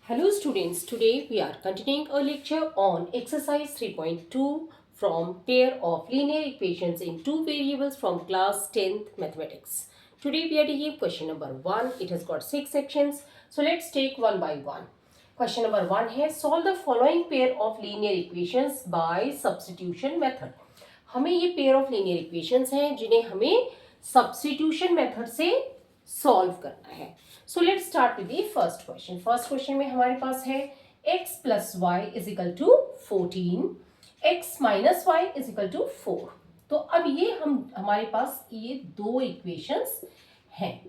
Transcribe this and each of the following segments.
Hello students, today we are continuing a lecture on exercise 3.2 from pair of linear equations in two variables from class 10th mathematics. Today we are taking question number 1. It has got 6 sections. So let's take one by one. Question number 1 है solve the following pair of linear equations by substitution method. हमें ये pair of linear equations हैं जिन्हें हमें substitution method से solve करना है. So let's start with the first question. First question में हमारे पास है x plus y is equal to 14, x minus y is equal to 4. तो अब ये हमारे पास ये दो इक्वेशंस हैं.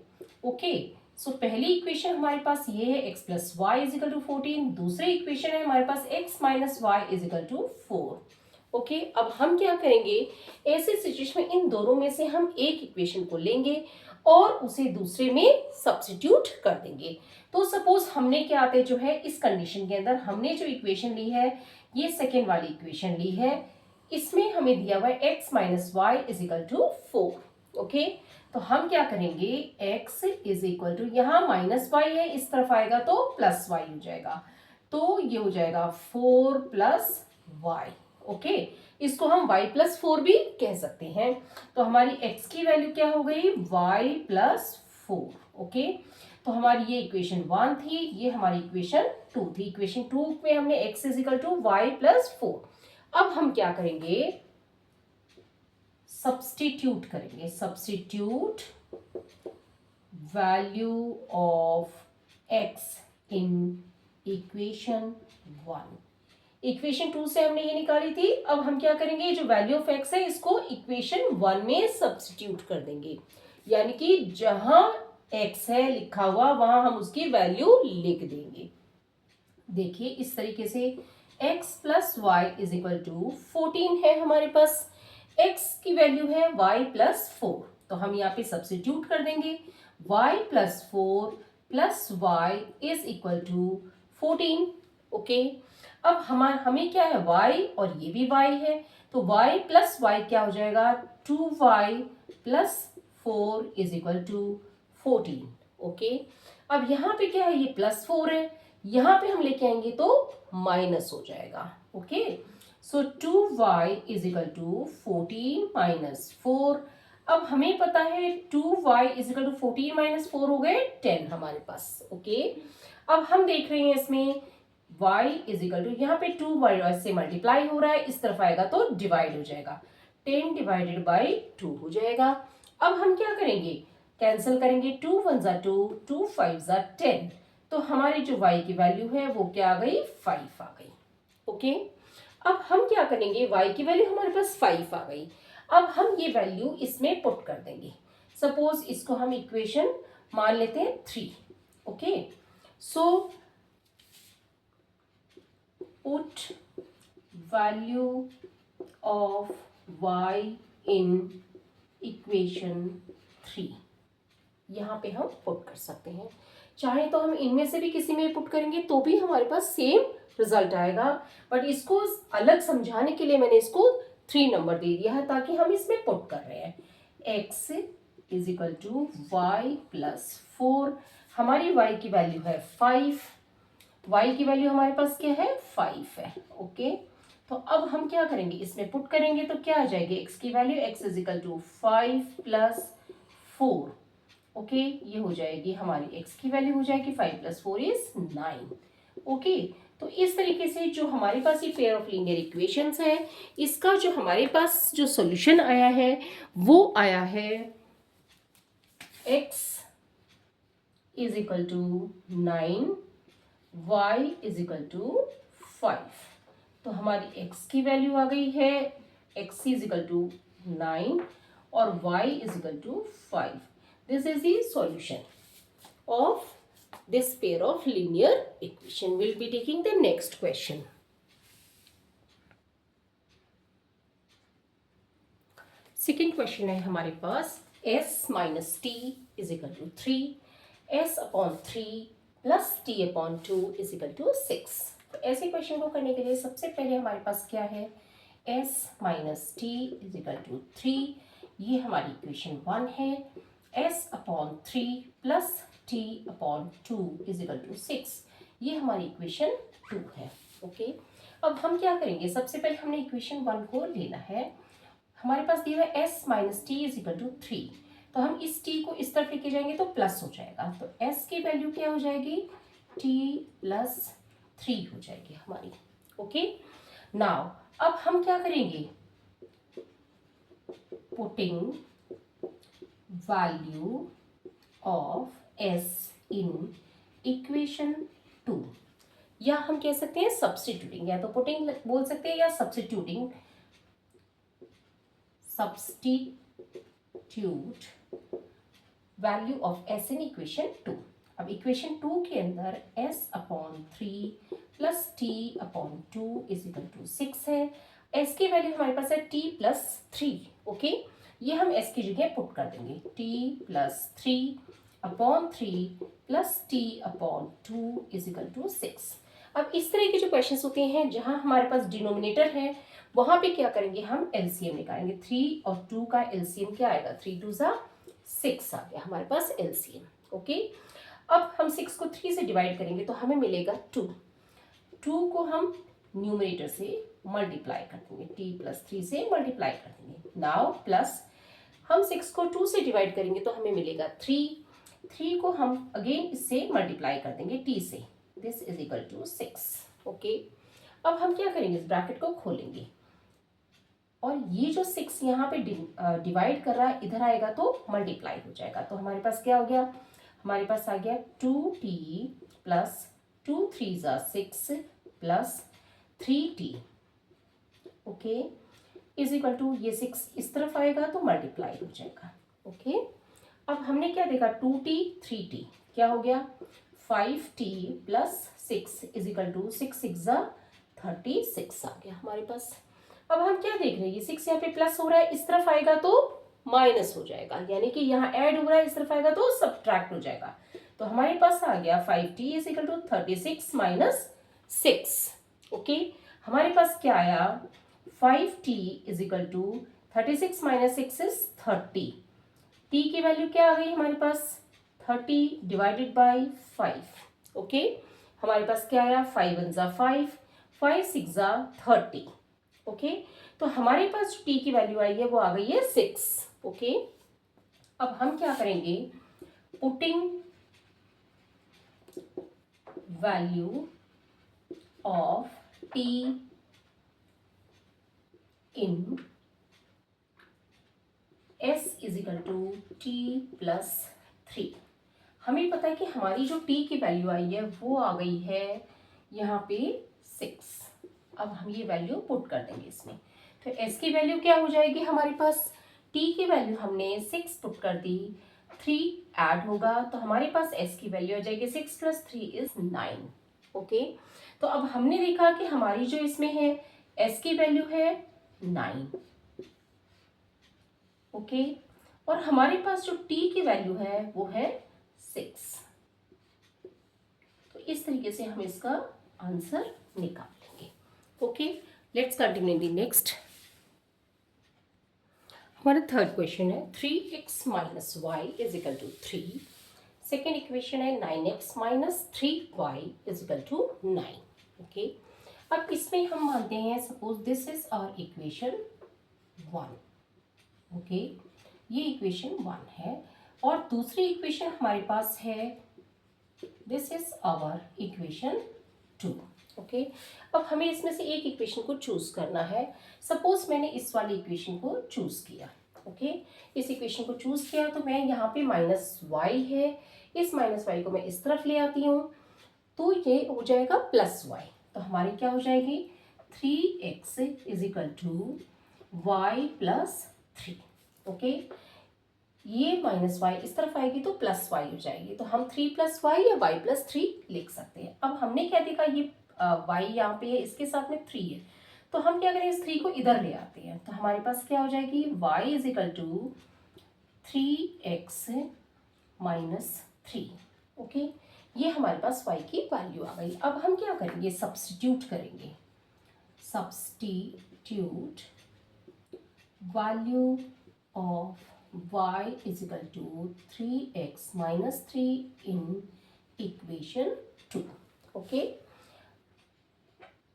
ओके, सो पहली इक्वेशन हमारे पास ये है x plus y is equal to 14. दूसरी इक्वेशन है हमारे पास x minus y is equal to 4. Okay, अब हम क्या करेंगे, ऐसे सिचुएशन में इन दोनों में से हम एक इक्वेशन को लेंगे और उसे दूसरे में सब्स्टिट्यूट कर देंगे. तो सपोज हमने क्या आते जो है इस कंडीशन के अंदर हमने जो इक्वेशन ली है ये सेकेंड वाली इक्वेशन ली है. इसमें हमें दिया हुआ है x minus y is equal to 4. Okay, तो हम क्या करेंगे, x इज इक्वल टू यहाँ माइनस वाई है, इस तरफ आएगा तो प्लस वाई हो जाएगा. तो ये हो जाएगा 4 प्लस वाई. ओके, इसको हम y प्लस 4 भी कह सकते हैं. तो हमारी x की वैल्यू क्या हो गई, y प्लस 4. ओके, तो हमारी ये इक्वेशन 1 थी, ये हमारी इक्वेशन 2 थी. इक्वेशन 2 में हमने x is equal to y plus 4. अब हम क्या करेंगे, सब्स्टिट्यूट करेंगे. Substitute value of x in equation 1. Equation 2 से हमने ये निकाली थी. अब हम क्या करेंगे, जो वैल्यू ऑफ x है इसको इक्वेशन 1 में सब्स्टिट्यूट कर देंगे. यानी कि जहां x है लिखा हुआ वहां हम उसकी वैल्यू लिख देंगे. देखिए इस तरीके से x plus y is equal to 14 है हमारे पास. x की वैल्यू है y प्लस 4. तो हम यहाँ पे सब्स्टिट्यूट कर देंगे. y plus 4 plus y is equal to 14. Okay, अब हमें क्या है y और ये भी y है. तो y प्लस वाई क्या हो जाएगा, 2y plus 4 is equal to 14. Okay, अब यहाँ पे क्या है, ये प्लस 4 है, यहाँ पे हम लेके आएंगे तो माइनस हो जाएगा. Okay, so 2y is equal to 14 minus 4. अब हमें पता है 2y is equal to 14 minus 4 हो गए 10 हमारे पास. ओके, अब हम देख रहे हैं इसमें y इज इक्वल टू यहाँ पे 2y से मल्टीप्लाई हो रहा है, इस तरफ आएगा तो डिवाइड हो जाएगा. 10 डिवाइडेड बाई 2 हो जाएगा. अब हम क्या करेंगे, कैंसिल करेंगे. 2 1 जा 2, 2 5 जा 10. तो हमारी जो y की वैल्यू है वो क्या आ गई, 5 आ गई. ओके, अब हम क्या करेंगे, y की वैल्यू हमारे पास 5 आ गई. अब हम ये वैल्यू इसमें पुट कर देंगे. सपोज इसको हम इक्वेशन मान लेते हैं 3. Okay, so put value of y in equation 3. यहाँ पे हम पुट कर सकते हैं. चाहे तो हम इनमें से भी किसी में पुट करेंगे तो भी हमारे पास सेम रिजल्ट आएगा. बट इसको अलग समझाने के लिए मैंने इसको 3 नंबर दे दिया है ताकि हम इसमें पुट कर रहे हैं. x is equal to y plus 4. हमारी y की वैल्यू है 5. y की वैल्यू हमारे पास क्या है, 5 है. ओके, तो अब हम क्या करेंगे, इसमें पुट करेंगे तो क्या आ जाएगी, x की value x is equal to 5 plus 4. Okay, ये हो जाएगी हमारी x की वैल्यू हो जाएगी 5 प्लस 4 इज 9. ओके, तो इस तरीके से जो हमारे पास ये पेयर ऑफ लीनियर इक्वेशंस है, इसका जो हमारे पास जो सॉल्यूशन आया है वो आया है x is equal to 9, y is equal to 5. तो हमारी x की वैल्यू आ गई है, x इज इक्वल टू 9 और y is equal to 5. This is the solution of this pair of linear equation. We'll be taking the next question. Second question है हमारे पास s minus t is equal to 3, s upon 3 plus t upon 2 is equal to 6. तो ऐसे question को करने के लिए सबसे पहले हमारे पास क्या है, s minus t is equal to 3. ये हमारी इक्वेशन 1 है. s upon 3 plus t upon 2 is equal to 6. ये हमारी इक्वेशन 2 है। ओके, अब हम क्या करेंगे, सबसे पहले हमने इक्वेशन 1 को लेना है। हमारे पास दिया है s minus t is equal to 3, तो हम इस t को इस तरफ लेके जाएंगे तो प्लस हो जाएगा, तो s की वैल्यू क्या हो जाएगी, t प्लस 3 हो जाएगी हमारी। ओके, नाउ अब हम क्या करेंगे, putting value of s in equation 2, या हम कह सकते हैं सब्स्टिट्यूटिंग, या तो पुटिंग बोल सकते हैं या substituting, substitute value of s in equation 2। अब इक्वेशन 2 के अंदर s upon 3 plus t upon 2 is equal to 6 है। s की वैल्यू हमारे पास है t प्लस 3। ओके, ये हम s की जगह पुट कर देंगे, t plus 3 upon 3 plus t upon 2 is equal to 6। अब इस तरह के जो क्वेश्चंस होते हैं जहां हमारे पास डिनोमिनेटर है, वहां पे क्या करेंगे, हम एलसीएम निकालेंगे। 3 और 2 का एलसीएम क्या आएगा, 3 2 सा 6 आ गया हमारे पास एलसीएम। ओके, अब हम 6 को 3 से डिवाइड करेंगे तो हमें मिलेगा 2। 2 को हम न्यूमरेटर से मल्टीप्लाई कर देंगे, t प्लस 3 से मल्टीप्लाई कर देंगे। नाउ प्लस हम 6 को 2 से डिवाइड करेंगे तो हमें मिलेगा 3। 3 को हम अगेन इससे मल्टीप्लाई कर देंगे t से, this is equal to 6। Okay, अब हम क्या करेंगे, इस ब्रैकेट को खोलेंगे और ये जो 6 यहाँ पे डिवाइड कर रहा है इधर आएगा तो मल्टीप्लाई हो जाएगा, तो हमारे पास क्या हो गया, हमारे पास आ गया 2t प्लस 2 3 ज़ा 6 plus 3t। Okay, is equal to ये 6 इस तरफ आएगा तो मल्टीप्लाई हो जाएगा। ओके, अब हमने क्या देखा, 2t 3t क्या हो गया, 5t plus 6 is equal to 6 6 ज़ा 36 आ गया हमारे पास। अब हम क्या देख रहे हैं, ये 6 यहाँ पे प्लस हो रहा है, इस तरफ आएगा तो माइनस हो जाएगा, यानी कि यहाँ ऐड हो रहा है, इस तरफ आएगा तो सब्ट्रैक्ट हो जाएगा। तो हमारे पास आ गया 5t is equal to 36 minus 6। Okay, हमारे पास क्या आया, 5t is equal to 36 minus 6 is 30। t की वैल्यू क्या आ गई हमारे पास, 30 डिवाइडेड बाई 5। ओके, हमारे पास क्या आया, 5 1 ज़ा 5, 5 6 ज़ा 30। ओके, तो हमारे पास जो t की वैल्यू आई है वो आ गई है 6। ओके, अब हम क्या करेंगे, putting value of t in s is equal to t plus 3। हमें पता है कि हमारी जो t की वैल्यू आई है वो आ गई है यहाँ पे 6। अब हम ये वैल्यू पुट कर देंगे इसमें, तो s की वैल्यू क्या हो जाएगी हमारे पास, t की वैल्यू हमने 6 पुट कर दी, 3 ऐड होगा तो हमारे पास s की वैल्यू आ जाएगी 6 प्लस 3 इज 9। ओके, तो अब हमने देखा कि हमारी जो इसमें है s की वैल्यू है 9। ओके, और हमारे पास जो t की वैल्यू है वो है 6। तो इस तरीके से हम इसका आंसर निकाल लेंगे। Okay, let's continue the next. हमारा थर्ड क्वेश्चन है 3x minus y is equal to 3। Second equation है 9x minus 3y is equal to 9। Okay, अब इसमें हम मानते हैं suppose this is our equation 1। Okay, ये इक्वेशन 1 है और दूसरी इक्वेशन हमारे पास है this is our equation 2। Okay, अब हमें इसमें से एक इक्वेशन को चूज करना है। सपोज मैंने इस वाली इक्वेशन को चूज किया। ओके, इस इक्वेशन को चूज किया तो मैं यहाँ पे माइनस वाई है, इस माइनस वाई को मैं इस तरफ ले आती हूँ तो ये हो जाएगा प्लस वाई, तो हमारी क्या हो जाएगी 3x is equal to y plus 3। Okay, ये माइनस वाई इस तरफ आएगी तो प्लस वाई हो जाएगी, तो हम 3 प्लस वाई या वाई प्लस 3 लिख सकते हैं। अब हमने क्या देखा, ये वाई यहाँ पे है, इसके साथ में 3 है, तो हम क्या करें, इस 3 को इधर ले आते हैं, तो हमारे पास क्या हो जाएगी y is equal to 3x minus 3। Okay, ये हमारे पास y की वैल्यू आ गई। अब हम क्या करेंगे, सब्स्टिट्यूट करेंगे, substitute value of y is equal to 3x minus 3 in equation 2। Okay.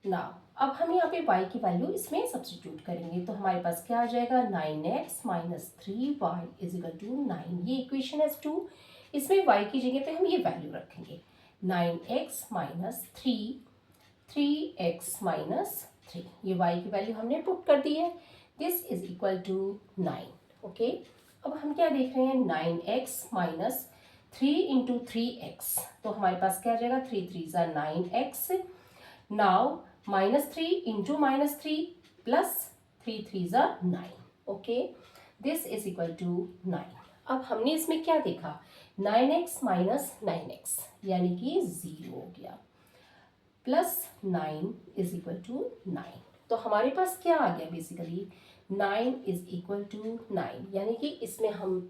Now अब हम यहाँ पे y की वैल्यू इसमें सब्स्टिट्यूट करेंगे तो हमारे पास क्या आ जाएगा 9x minus 3y is equal to 9। ये इक्वेशन है 2। इसमें y की जगह पे हम ये वैल्यू रखेंगे 9x माइनस 3x माइनस 3। ये y की वैल्यू हमने पुट कर दी है। This is equal to 9। Okay, अब हम क्या देख रहे हैं 9x माइनस 3 इंटू 3x, तो हमारे पास क्या आ जाएगा 3 3 ज़ा 9x। नाउ -3 इंटू -3 प्लस 3 3 ज़ा 9। Okay, this is equal to 9। अब हमने इसमें क्या देखा 9x माइनस 9x यानी कि 0 हो गया, प्लस 9 इज इक्वल टू 9। तो हमारे पास क्या आ गया बेसिकली 9 इज इक्वल टू 9, यानी कि इसमें हम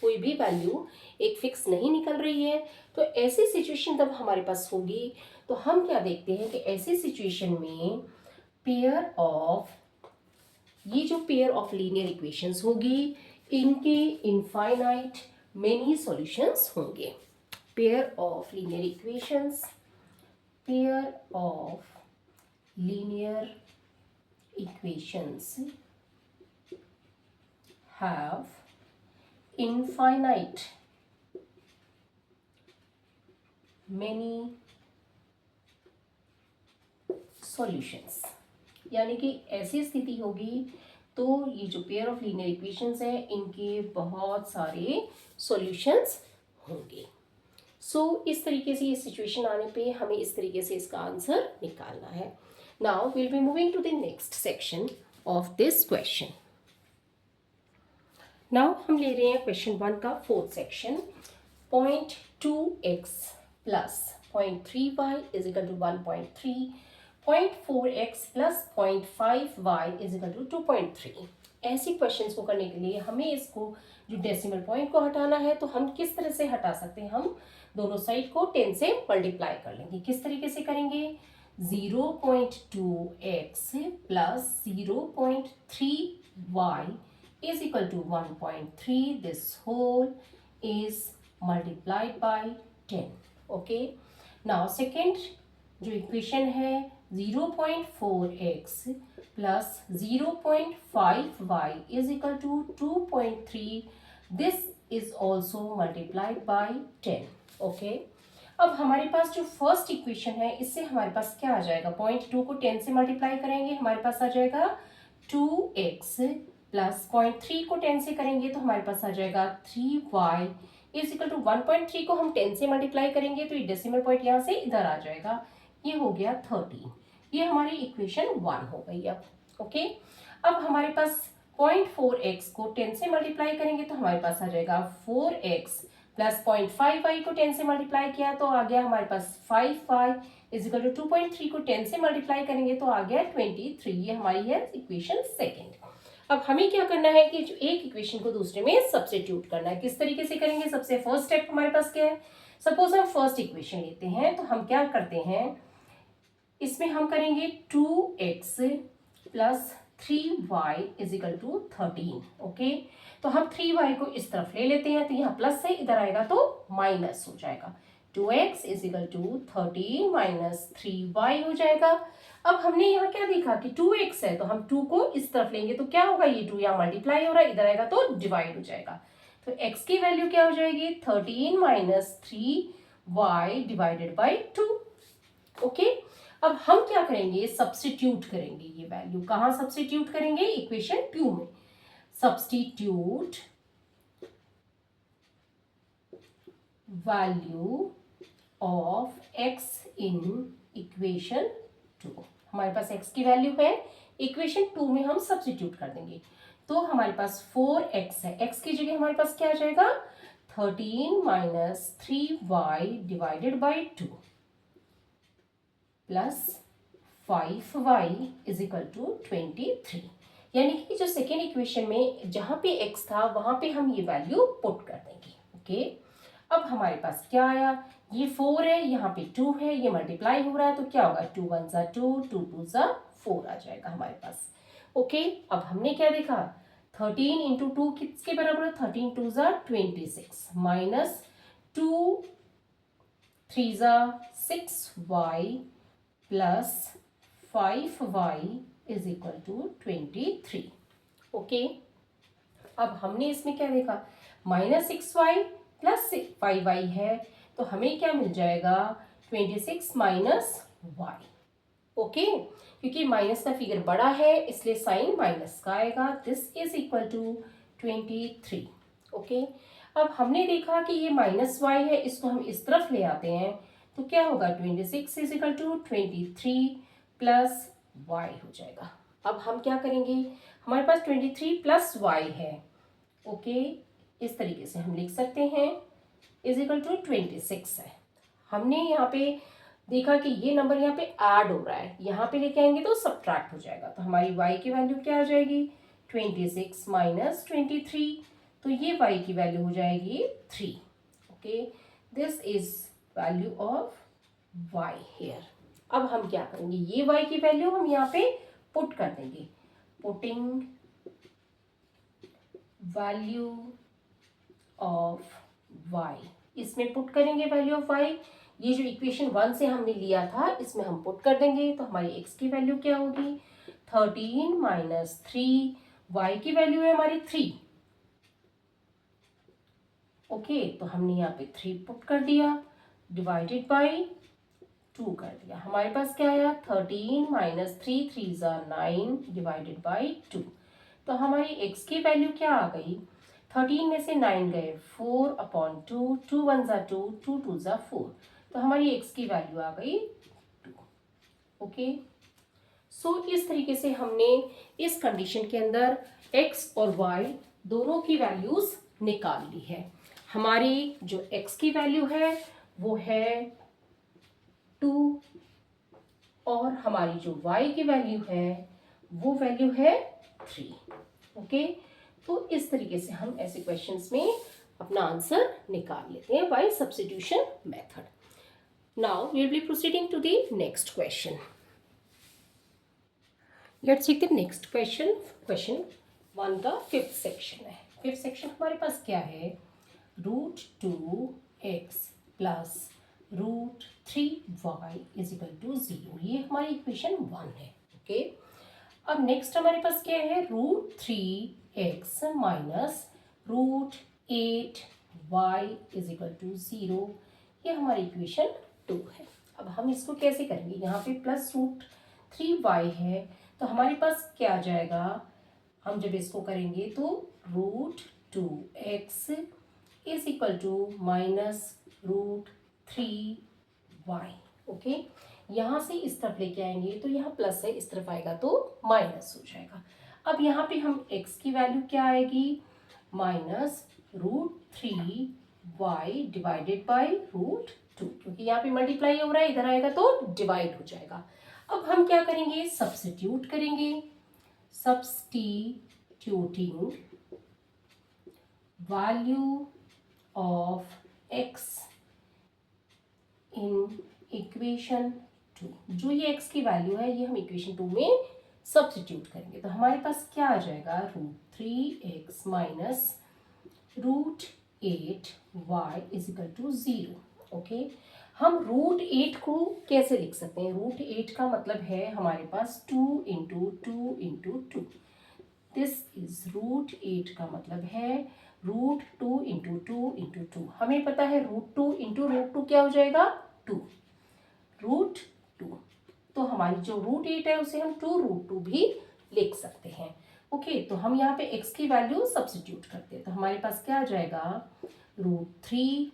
कोई भी वैल्यू एक फिक्स नहीं निकल रही है। तो ऐसी सिचुएशन जब हमारे पास होगी तो हम क्या देखते हैं कि ऐसी सिचुएशन में पेयर ऑफ ये जो पेयर ऑफ लीनियर इक्वेशंस होगी इनके इनफाइनाइट मेनी सॉल्यूशंस होंगे। Pair of linear equations, pair of linear equations have infinite many solutions, यानी कि ऐसी स्थिति होगी तो ये जो पेयर ऑफ लीनियर इक्वेशंस है इनके बहुत सारे सॉल्यूशंस होंगे। सो इस तरीके से ये सिचुएशन आने पे हमें इस तरीके से इसका आंसर निकालना है। Now will be moving to the next section of this question. Now हम ले रहे हैं क्वेश्चन 1 का fourth section. 0.2x plus 0.3y is equal to 1.3, 0.4x plus 0.5y is equal to 2.3। ऐसी क्वेश्चंस को करने के लिए हमें इसको जो डेसिमल पॉइंट को हटाना है तो हम किस तरह से हटा सकते हैं, हम दोनों साइड को 10 से मल्टीप्लाई कर लेंगे। किस तरीके से करेंगे 0.2x plus 0.3y is equal to 1.3. This whole is multiplied by 10. Okay. Now second जो इक्वेशन है 0.4x plus 0.5y is equal to 2.3. This is also multiplied by 10. Okay. अब हमारे पास जो फर्स्ट इक्वेशन है इससे हमारे पास क्या आ जाएगा 0.2 को 10 से मल्टीप्लाई करेंगे हमारे पास आ जाएगा 2x प्लस 0.3 को 10 से करेंगे तो हमारे पास आ जाएगा 3y इज इक्वल टू 1.3 को हम 10 से मल्टीप्लाई करेंगे तो ये डेसिमल पॉइंट यहाँ से इधर आ जाएगा, ये हो गया 13। ये हमारी इक्वेशन 1 हो गई अब। ओके, अब हमारे पास 0.4x को 10 से मल्टीप्लाई करेंगे तो हमारे पास आ जाएगा 4x प्लस 0.5y को 10 से मल्टीप्लाई किया तो आ गया हमारे पास 5y इज इक्वल टू 2.3 को 10 से मल्टीप्लाई करेंगे तो आ गया 23। ये हमारी है इक्वेशन सेकेंड। अब हमें क्या करना है कि जो एक इक्वेशन को दूसरे में सब्स्टिट्यूट करना है। किस तरीके से करेंगे, सबसे फर्स्ट स्टेप हमारे पास क्या है, सपोज हम फर्स्ट इक्वेशन लेते हैं तो हम क्या करते हैं इसमें हम करेंगे 2x plus 3y is equal to 13। Okay, तो हम 3y को इस तरफ ले लेते हैं तो यहाँ प्लस से इधर आएगा तो माइनस हो जाएगा। 2x is equal to 13 minus 3y हो जाएगा। अब हमने यहाँ क्या देखा कि 2x है तो हम 2 को इस तरफ लेंगे तो क्या होगा, ये 2 यहाँ मल्टीप्लाई हो रहा है, इधर आएगा तो डिवाइड हो जाएगा। तो x की वैल्यू क्या हो जाएगी 13 minus 3y divided by 2। Okay, अब हम क्या करेंगे सब्स्टिट्यूट करेंगे, ये वैल्यू कहाँ सब्स्टिट्यूट करेंगे इक्वेशन 2 में। Substitute value of x in equation 2। हमारे पास x की वैल्यू है, इक्वेशन 2 में हम सब्स्टिट्यूट कर देंगे तो हमारे पास 4x है, x की जगह हमारे पास क्या आ जाएगा 13 minus 3y divided by 2 plus 5y is equal to 23। यानी कि जो सेकेंड इक्वेशन में जहाँ पे x था वहाँ पे हम ये वैल्यू पुट कर देंगे। ओके, अब हमारे पास क्या आया, ये 4 है, यहाँ पे 2 है, ये मल्टीप्लाई हो रहा है तो क्या होगा 2 1 ज़ा 2, 2 2 ज़ा 4 आ जाएगा हमारे पास। ओके, अब हमने क्या देखा 13 इंटू 2 किसके बराबर है 13 2 ज़ा 26 माइनस 2 3 ज़ा 6y plus 5y is equal to 23। Okay, अब हमने इसमें क्या देखा, -6y प्लस 5y है, तो हमें क्या मिल जाएगा, 26 माइनस y। ओके, क्योंकि माइनस का फिगर बड़ा है इसलिए साइन माइनस का आएगा। This is equal to 23। Okay, अब हमने देखा कि ये -y है, इसको हम इस तरफ ले आते हैं तो क्या होगा, 26 is equal to 23 plus y हो जाएगा। अब हम क्या करेंगे, हमारे पास 23 प्लस y है। ओके, इस तरीके से हम लिख सकते हैं, इज इक्वल टू 26 है। हमने यहाँ पे देखा कि ये नंबर यहाँ पे ऐड हो रहा है, यहाँ पे लेके आएंगे तो सब्ट्रैक्ट हो जाएगा, तो हमारी y की वैल्यू क्या आ जाएगी, 26 माइनस 23, तो ये y की वैल्यू हो जाएगी 3। Okay, this is value of y here. अब हम क्या करेंगे, ये y की वैल्यू हम यहाँ पे पुट कर देंगे, पुटिंग वैल्यू ऑफ y, इसमें पुट करेंगे वैल्यू ऑफ y। ये जो इक्वेशन 1 से हमने लिया था इसमें हम पुट कर देंगे, तो हमारी x की वैल्यू क्या होगी, 13 माइनस 3, y की वैल्यू है हमारी 3। ओके, तो हमने यहाँ पे 3 पुट कर दिया, डिवाइडेड बाई 2 कर दिया, हमारे पास क्या आया, 13 माइनस 3, 3 ज़ा 9 डिवाइडेड बाई 2। तो हमारी x की वैल्यू क्या आ गई, 13 में से 9 गए, 4/2, 2 1 ज़ा 2, 2 2 ज़ा 4, तो हमारी x की वैल्यू आ गई 2। ओके, सो इस तरीके से हमने इस कंडीशन के अंदर x और y दोनों की वैल्यूज निकाल ली है। हमारी जो x की वैल्यू है वो है 2 और हमारी जो y की वैल्यू है वो वैल्यू है 3। ओके, तो इस तरीके से हम ऐसे क्वेश्चंस में अपना आंसर निकाल लेते हैं by substitution method. Now we will be proceeding to the next question. Let's take the next question. Question 1 का 5th section है। 5th section हमारे पास क्या है, √2x plus √3y is equal to 0। ये हमारी इक्वेशन 1 है। ओके, अब नेक्स्ट हमारे पास क्या है, √3x minus √8y is equal to 0। ये हमारी इक्वेशन 2 है। अब हम इसको कैसे करेंगे, यहाँ पे प्लस √3y है तो हमारे पास क्या आ जाएगा, हम जब इसको करेंगे तो √2x is equal to minus √3y। Okay, यहाँ से इस तरफ लेके आएंगे तो यहाँ प्लस है, इस तरफ आएगा तो माइनस हो जाएगा। अब यहाँ पे हम x की वैल्यू क्या आएगी, माइनस √3y डिवाइडेड बाई √2, क्योंकि यहाँ पे मल्टीप्लाई हो रहा है, इधर आएगा तो डिवाइड हो जाएगा। अब हम क्या करेंगे, सब्स्टिट्यूट करेंगे, substituting value of x in equation 2। जो ये x की वैल्यू है ये हम इक्वेशन 2 में सब्स्टिट्यूट करेंगे, तो हमारे पास क्या आ जाएगा, √3x minus √8y is equal to 0। Okay, हम √8 को कैसे लिख सकते हैं, √8 का मतलब है हमारे पास 2 इंटू 2 इंटू 2। दिस इज √8 का मतलब है √2 इंटू 2 इंटू 2। हमें पता है √2 इंटू √2 क्या हो जाएगा, 2 √2। तो हमारी जो √8 है उसे हम 2√2 भी लिख सकते हैं। ओके, तो हम यहाँ पे x की वैल्यू सब्स्टिट्यूट करते हैं, तो हमारे पास क्या आ जाएगा, √3,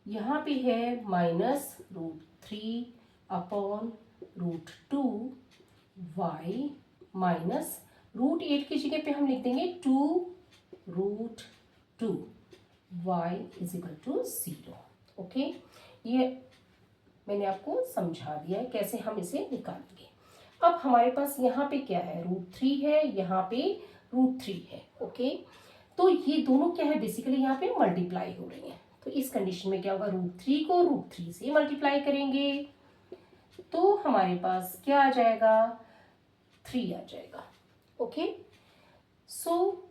यहाँ पे है माइनस √3 अपॉन √2y माइनस √8 की जगह पे हम लिख देंगे 2√2y is equal to 0। Okay, ये मैंने आपको समझा दिया है कैसे हम इसे निकालेंगे। अब हमारे पास यहाँ पे क्या है, √3 है, यहाँ पे √3 है। ओके, तो ये दोनों क्या है, बेसिकली यहाँ पे मल्टीप्लाई हो रही हैं, तो इस कंडीशन में क्या होगा, √3 को √3 से मल्टीप्लाई करेंगे तो हमारे पास क्या आ जाएगा, 3 आ जाएगा। ओके, सो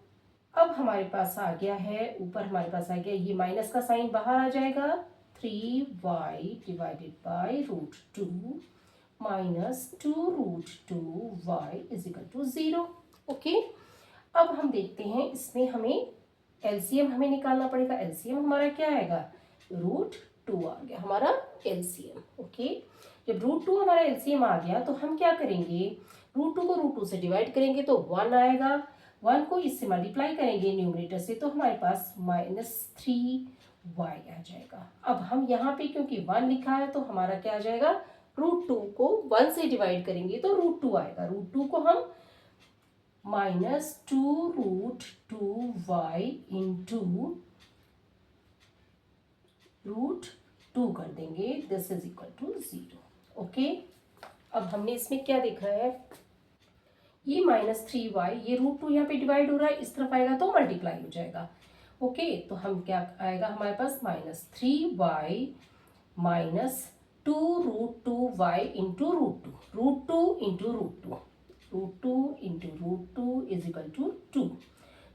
अब हमारे पास आ गया है, ऊपर हमारे पास आ गया, ये माइनस का साइन बाहर आ जाएगा, 3y divided by √2 minus 2√2y is equal to 0। Okay, अब हम देखते हैं इसमें हमें एलसीएम हमें निकालना पड़ेगा। एलसीएम हमारा क्या आएगा, √2 आ गया हमारा एलसीएम। ओके, जब √2 हमारा एलसीएम आ गया तो हम क्या करेंगे, √2 को √2 से डिवाइड करेंगे तो 1 आएगा, 1 को इससे मल्टीप्लाई करेंगे न्यूमरेटर से तो हमारे पास -3y आ जाएगा। अब हम यहाँ पे क्योंकि 1 लिखा है तो हमारा क्या आ जाएगा, √2 को 1 से डिवाइड करेंगे तो √2 आएगा। √2 को हम -2√2y इंटू √2 कर देंगे, this is equal to 0। Okay, अब हमने इसमें क्या देखा है, ये -3y, ये √2 यहाँ पे डिवाइड हो रहा है, इस तरफ आएगा तो मल्टीप्लाई हो जाएगा। ओके, तो हम क्या आएगा हमारे पास -3y minus 2√2y into √2 into √2 into √2 is equal to 2।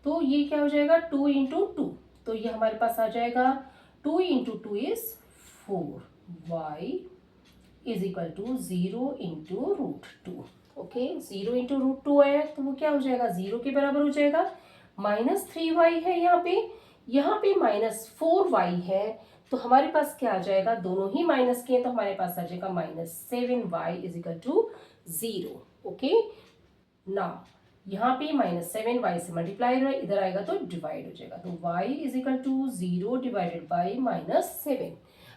तो ये क्या हो जाएगा, 2 इंटू 2, तो ये हमारे पास आ जाएगा 2 into 2 is 4y is equal to 0 into √2। Okay, 0 into √2 आया तो वो क्या हो जाएगा, 0 के बराबर हो जाएगा। -3y है यहाँ पे -4y है, तो हमारे पास क्या आ जाएगा, दोनों ही माइनस के हैं तो हमारे पास आ जाएगा -7y is equal to 0। Okay, ना यहाँ पे -7y से मल्टीप्लाई हो रहा है, इधर आएगा तो डिवाइड हो जाएगा, तो y is equal to 0 divided by -7।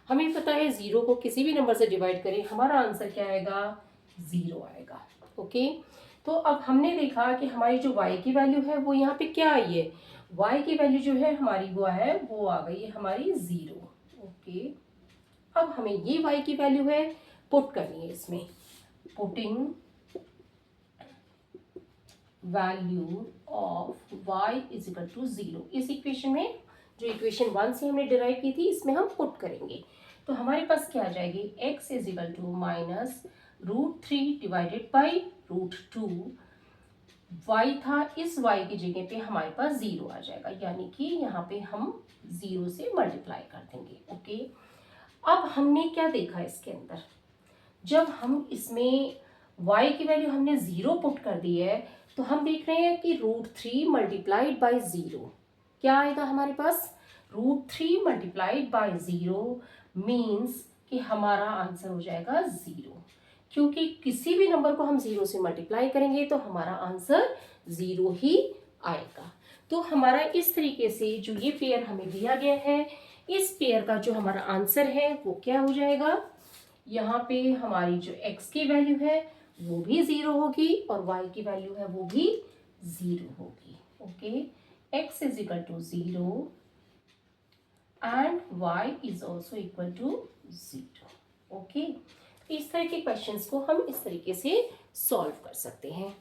हमें पता है 0 को किसी भी नंबर से डिवाइड करें हमारा आंसर क्या आएगा, 0 आएगा। ओके, तो अब हमने देखा कि हमारी जो y की वैल्यू है वो यहाँ पे क्या आई है, y की वैल्यू जो है हमारी वो है, वो आ गई है हमारी 0। ओके, अब हमें ये y की वैल्यू है पुट करनी है इसमें, putting value of y is equal to 0 इस इक्वेशन में, जो इक्वेशन 1 से हमने डिराइव की थी इसमें हम पुट करेंगे। तो हमारे पास क्या आ जाएगी, x is equal to -√3 divided by √2, y था, इस y की जगह पे हमारे पास 0 आ जाएगा, यानी कि यहाँ पे हम 0 से मल्टीप्लाई कर देंगे। ओके, अब हमने क्या देखा इसके अंदर, जब हम इसमें y की वैल्यू हमने 0 पुट कर दी है तो हम देख रहे हैं कि √3 मल्टीप्लाइड बाई 0 क्या आएगा हमारे पास, √3 मल्टीप्लाइड बाई 0 मीन्स कि हमारा आंसर हो जाएगा 0, क्योंकि किसी भी नंबर को हम 0 से मल्टीप्लाई करेंगे तो हमारा आंसर 0 ही आएगा। तो हमारा इस तरीके से जो ये पेयर हमें दिया गया है, इस पेयर का जो हमारा आंसर है वो क्या हो जाएगा, यहाँ पे हमारी जो x की वैल्यू है वो भी 0 होगी और y की वैल्यू है वो भी 0 होगी। Okay, x is equal to 0 and y is also equal to 0। Okay, इस तरह के क्वेश्चंस को हम इस तरीके से सॉल्व कर सकते हैं।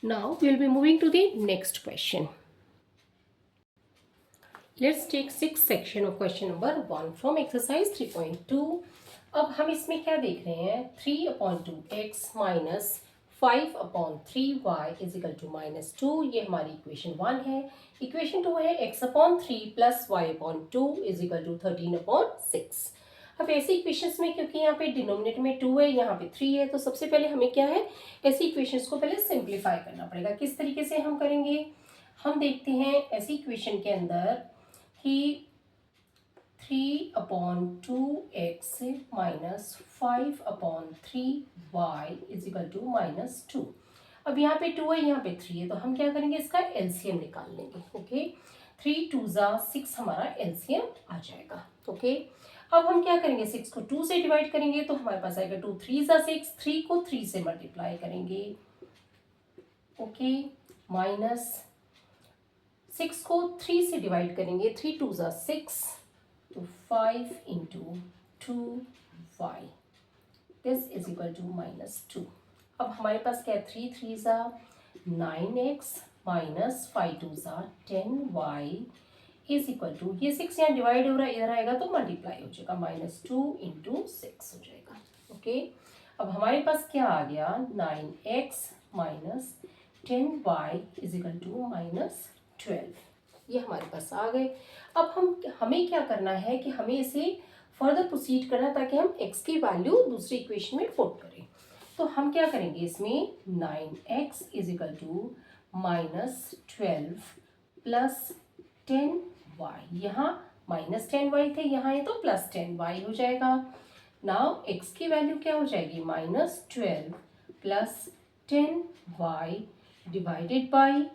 Now we will be moving to the next question. Let's take 6th section of question number 1 from exercise 3.2। अब हम इसमें क्या देख रहे हैं, 3/2x minus 5/3y is equal to -2, ये हमारी इक्वेशन 1 है। इक्वेशन 2 है x/3 plus y/2 is equal to 13/6। अब ऐसे इक्वेशंस में क्योंकि यहाँ पे डिनोमिनेटर में 2 है, यहाँ पे 3 है, तो सबसे पहले हमें क्या है, ऐसी इक्वेशंस को पहले सिंप्लीफाई करना पड़ेगा। किस तरीके से हम करेंगे, हम देखते हैं ऐसी इक्वेशन के अंदर कि 3/2x minus 5/3y is equal to -2। अब यहाँ पे 2 है, यहाँ पे 3 है, तो हम क्या करेंगे, इसका एलसीएम निकाल लेंगे। ओके, 3 2 6 हमारा एलसीएम आ जाएगा। ओके, अब हम क्या करेंगे, 6 को 2 से डिवाइड करेंगे तो हमारे पास आएगा 2 3 6, 3 को 3 से मल्टीप्लाई करेंगे। ओके, माइनस 6 को 3 से डिवाइड करेंगे, 3 2 6, तो 5 into 2y this is equal to -2। अब हमारे पास क्या है, 3 3 9x minus 5 2 10y is equal to, ये 6 यहाँ डिवाइड हो रहा है, इधर आएगा तो मल्टीप्लाई हो जाएगा, -2 इंटू 6 हो जाएगा। ओके, अब हमारे पास क्या आ गया, 9x minus 10y is equal to -12, ये हमारे पास आ गए। अब हमें क्या करना है कि हमें इसे फर्दर प्रोसीड करना ताकि हम x की वैल्यू दूसरी इक्वेशन में पुट करें। तो हम क्या करेंगे इसमें 9x is equal to -12 plus 10y, यहाँ -10y थे, यहाँ ये तो +10y हो जाएगा। नाउ x की वैल्यू क्या हो जाएगी -12 plus 10y divided by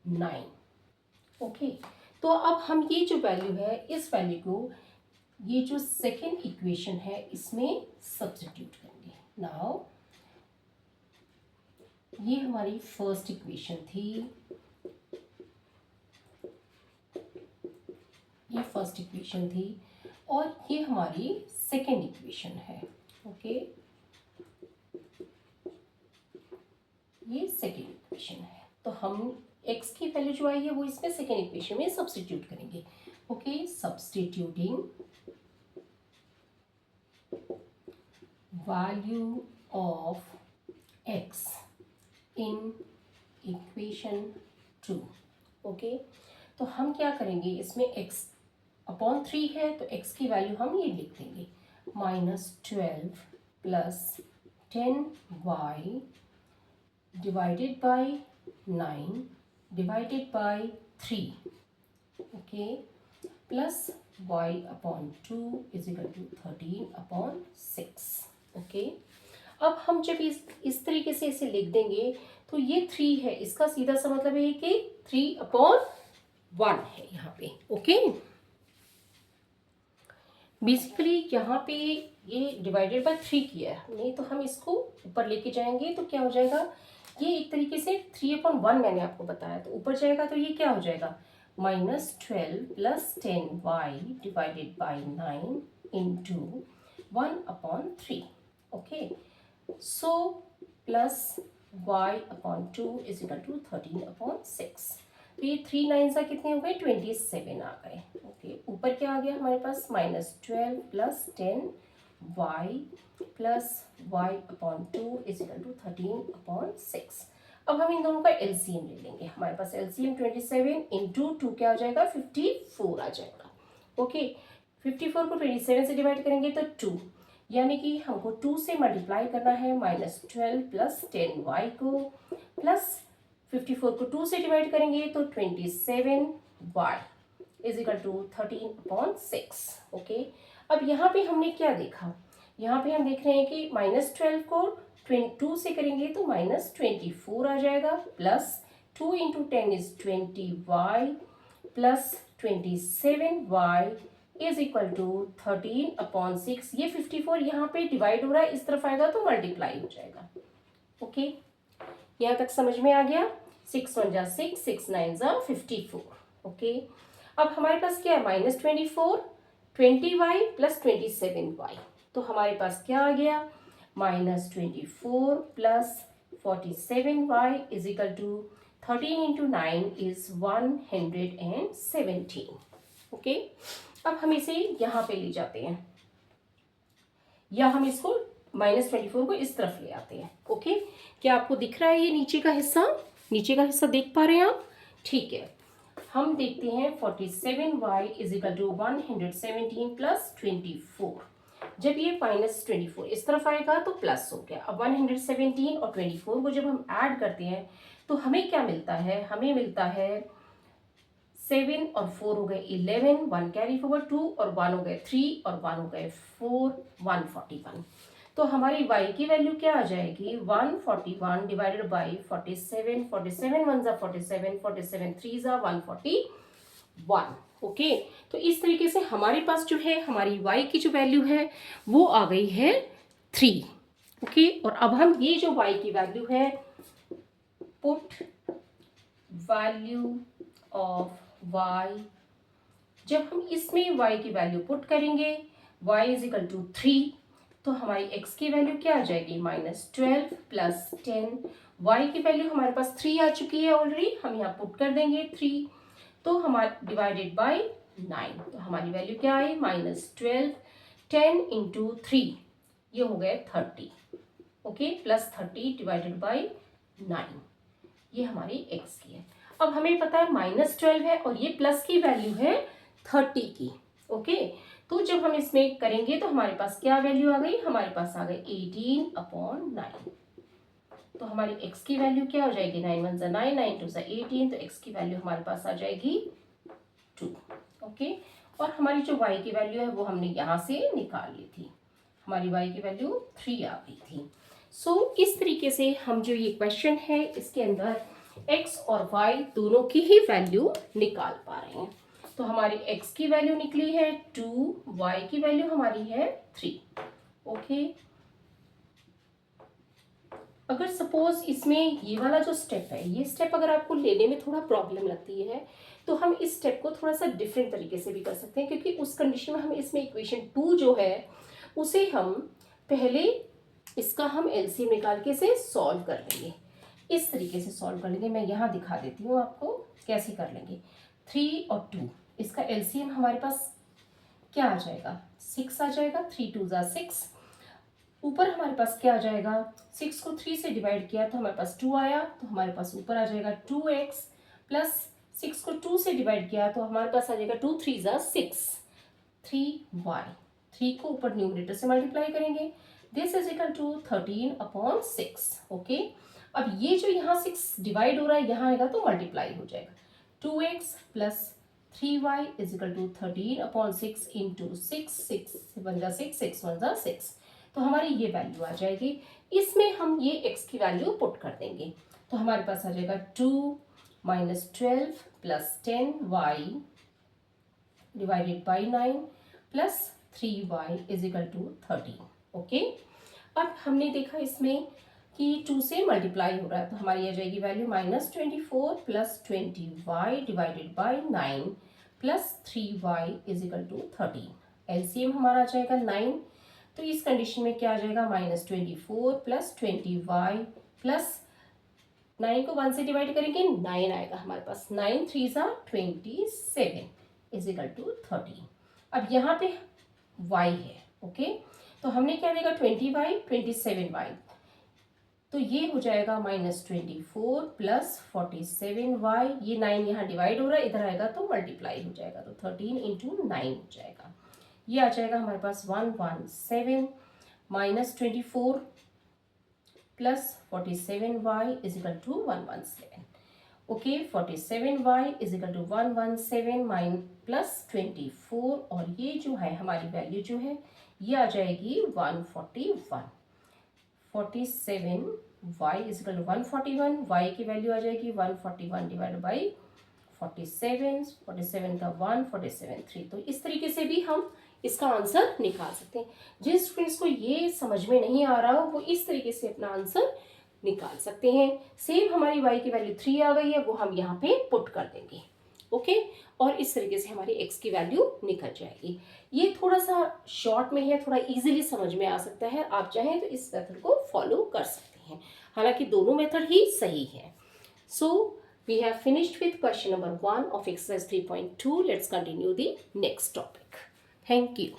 9। Okay, तो अब हम ये जो वैल्यू है इस वैल्यू को ये जो सेकेंड इक्वेशन है इसमें सब्स्टिट्यूट करेंगे। नाउ ये हमारी फर्स्ट इक्वेशन थी, ये फर्स्ट इक्वेशन थी और ये हमारी सेकेंड इक्वेशन है। ओके, ये सेकेंड इक्वेशन है, तो हम x की वैल्यू जो आई है वो इसमें सेकेंड इक्वेशन में सब्स्टिट्यूट करेंगे। Okay, substituting value of x in equation 2। Okay, तो हम क्या करेंगे इसमें x/3 है तो x की वैल्यू हम ये लिख देंगे -12 plus 10y divided by 9 divided by 3। Okay, plus y/2 is equal to 13/6। Okay, अब हम जब इस तरीके से इसे लिख देंगे तो ये 3 है, इसका सीधा सा मतलब है कि 3/1 है यहाँ पे। ओके, बेसिकली यहाँ पे ये डिवाइडेड बाय 3 किया है हमने, तो हम इसको ऊपर लेके जाएंगे तो क्या हो जाएगा, ये एक तरीके से 3/1 मैंने आपको बताया, तो ऊपर जाएगा तो ये क्या हो जाएगा -12 plus 10y divided by 9 into 1/3। Okay, so plus y/2 is equal to 13/6। तो ये 3 9 कितने हो गए 27 आ गए। ओके, ऊपर क्या आ गया हमारे पास -12 plus 10y plus y/2 is equal to 13/6। अब हम इन दोनों का एलसीएम ले लेंगे, हमारे पास एलसीएम 27 इंटू 2 क्या हो जाएगा 54 आ जाएगा। ओके, 54 को 27 से डिवाइड करेंगे तो 2, यानी कि हमको 2 से मल्टीप्लाई करना है -12 प्लस 10y को, प्लस 54 को 2 से डिवाइड करेंगे तो 27y is equal to 13/6। Okay, अब यहाँ पे हमने क्या देखा, यहाँ पे हम देख रहे हैं कि -12 को 2 से करेंगे तो -24 आ जाएगा, plus 2 into 10 is 20y plus 27y is equal to 13/6। ये 54 यहाँ पे डिवाइड हो रहा है, इस तरफ आएगा तो मल्टीप्लाई हो जाएगा। ओके, यहाँ तक समझ में आ गया। 6 1 जा 6, 6 9 जा 54। ओके, अब हमारे पास क्या है -24 20y प्लस 27y, तो हमारे पास क्या आ गया -24 plus 47y is equal to 13 into 9 is 117। Okay, अब हम इसे यहाँ पे ले जाते हैं, या हम इसको -24 को इस तरफ ले आते हैं। ओके, क्या आपको दिख रहा है ये नीचे का हिस्सा, नीचे का हिस्सा देख पा रहे हैं आप? ठीक है, हम देखते हैं 47y is equal to 117 plus 24। जब ये -24 इस तरफ आएगा तो प्लस हो गया। अब 117 और 24 को जब हम ऐड करते हैं तो हमें क्या मिलता है, हमें मिलता है 7 और 4 हो गए 11, 1 कैरी फॉरवर्ड 2 और 1 हो गए 3 और 1 हो गए 4, 141। तो हमारी y की वैल्यू क्या आ जाएगी 141 डिवाइडेड बाई 47, 47 1 जा 47, 47 3 जा 141। ओके, तो इस तरीके से हमारे पास जो है हमारी y की जो वैल्यू है वो आ गई है 3। ओके, और अब हम ये जो y की वैल्यू है, पुट वैल्यू ऑफ y, जब हम इसमें y की वैल्यू पुट करेंगे y इज इक्वल टू 3, तो हमारी x की वैल्यू क्या आ जाएगी -12 प्लस 10, y की वैल्यू हमारे पास 3 आ चुकी है ऑलरेडी, हम यहाँ पुट कर देंगे 3, तो हमारा डिवाइडेड बाई 9, तो हमारी वैल्यू क्या आई -12, 10 इंटू 3 ये हो गए 30। ओके, प्लस 30 डिवाइडेड बाई 9, ये हमारी x की है। अब हमें पता है -12 है और ये प्लस की वैल्यू है 30 की। ओके, तो जब हम इसमें करेंगे तो हमारे पास क्या वैल्यू आ गई, हमारे पास आ गई 18/9। तो हमारी x की वैल्यू क्या हो जाएगी, 9 1 9 9 2 18, तो x की वैल्यू हमारे पास आ जाएगी 2। ओके, और हमारी जो y की वैल्यू है वो हमने यहाँ से निकाल ली थी, हमारी y की वैल्यू 3 आ गई थी। सो इस तरीके से हम जो ये क्वेश्चन है इसके अंदर x और y दोनों की ही वैल्यू निकाल पा रहे हैं। तो हमारी x की वैल्यू निकली है 2, y की वैल्यू हमारी है 3। ओके, अगर सपोज इसमें ये वाला जो स्टेप है, ये स्टेप अगर आपको लेने में थोड़ा प्रॉब्लम लगती है तो हम इस स्टेप को थोड़ा सा डिफरेंट तरीके से भी कर सकते हैं, क्योंकि उस कंडीशन में हम इसमें इक्वेशन 2 जो है उसे हम पहले इसका हम एलसीएम निकाल के से सॉल्व कर लेंगे। इस तरीके से सॉल्व कर लेंगे, मैं यहाँ दिखा देती हूँ आपको कैसे कर लेंगे। 3 और 2, इसका एलसीएम हमारे पास क्या आ जाएगा, 6 आ जाएगा। 3 2 6, ऊपर हमारे पास क्या आ जाएगा, 6 को 3 से डिवाइड किया तो हमारे पास 2 आया, तो हमारे पास ऊपर आ जाएगा 2x, प्लस 6 को 2 से डिवाइड किया तो हमारे पास आ जाएगा 2 3 6, 3y। 3 को ऊपर न्यूमरेटर से मल्टीप्लाई करेंगे, this is equal to 13/6। Okay, अब ये जो यहाँ 6 डिवाइड हो रहा है यहाँ आएगा तो मल्टीप्लाई हो जाएगा, 2x plus 3y is equal to 13/6 into 6, 6 1 6, 6 1 6, तो हमारी ये वैल्यू आ जाएगी। इसमें हम ये x की वैल्यू पुट कर देंगे, तो हमारे पास आ जाएगा 2 - 12 plus 10y divided by 9 plus 3y is equal to 13। Okay, अब हमने देखा इसमें कि 2 से मल्टीप्लाई हो रहा है, तो हमारी आ जाएगी value -24 plus 20y divided by 9 plus 3y is equal to 13। LCM हमारा आ जाएगा 9, तो इस कंडीशन में क्या आ जाएगा, -24 प्लस 20y प्लस 9 को 1 से डिवाइड करेंगे 9 आएगा हमारे पास, 9 3 27 इज इक्वल टू 13। अब यहाँ पे y है। ओके, तो हमने क्या देगा 20y 27y, तो ये हो जाएगा -24 प्लस 47y, ये 9 यहाँ डिवाइड हो रहा है, इधर आएगा तो मल्टीप्लाई हो जाएगा, तो 13 इंटू 9 हो जाएगा। ये आ जाएगा हमारे पास 117 minus 24 plus 47y is equal to 117। Okay, 47y is equal to 117 minus plus 24, और ये जो है हमारी वैल्यू जो है ये आ जाएगी 141। 47y is equal to 141, y की वैल्यू आ जाएगी 141 डिवाइड बाई 47, 47 का 1, 47 3। तो इस तरीके से भी हम इसका आंसर निकाल सकते हैं। जिन स्टूडेंट्स को ये समझ में नहीं आ रहा हो वो इस तरीके से अपना आंसर निकाल सकते हैं। सेम हमारी y की वैल्यू 3 आ गई है, वो हम यहाँ पे पुट कर देंगे। ओके, और इस तरीके से हमारी x की वैल्यू निकल जाएगी। ये थोड़ा सा शॉर्ट में है, थोड़ा इजीली समझ में आ सकता है, आप चाहें तो इस मेथड को फॉलो कर सकते हैं, हालांकि दोनों मेथड ही सही है। सो we have finished with question number 1 of exercise 3.2. Let's continue the next topic. Thank you.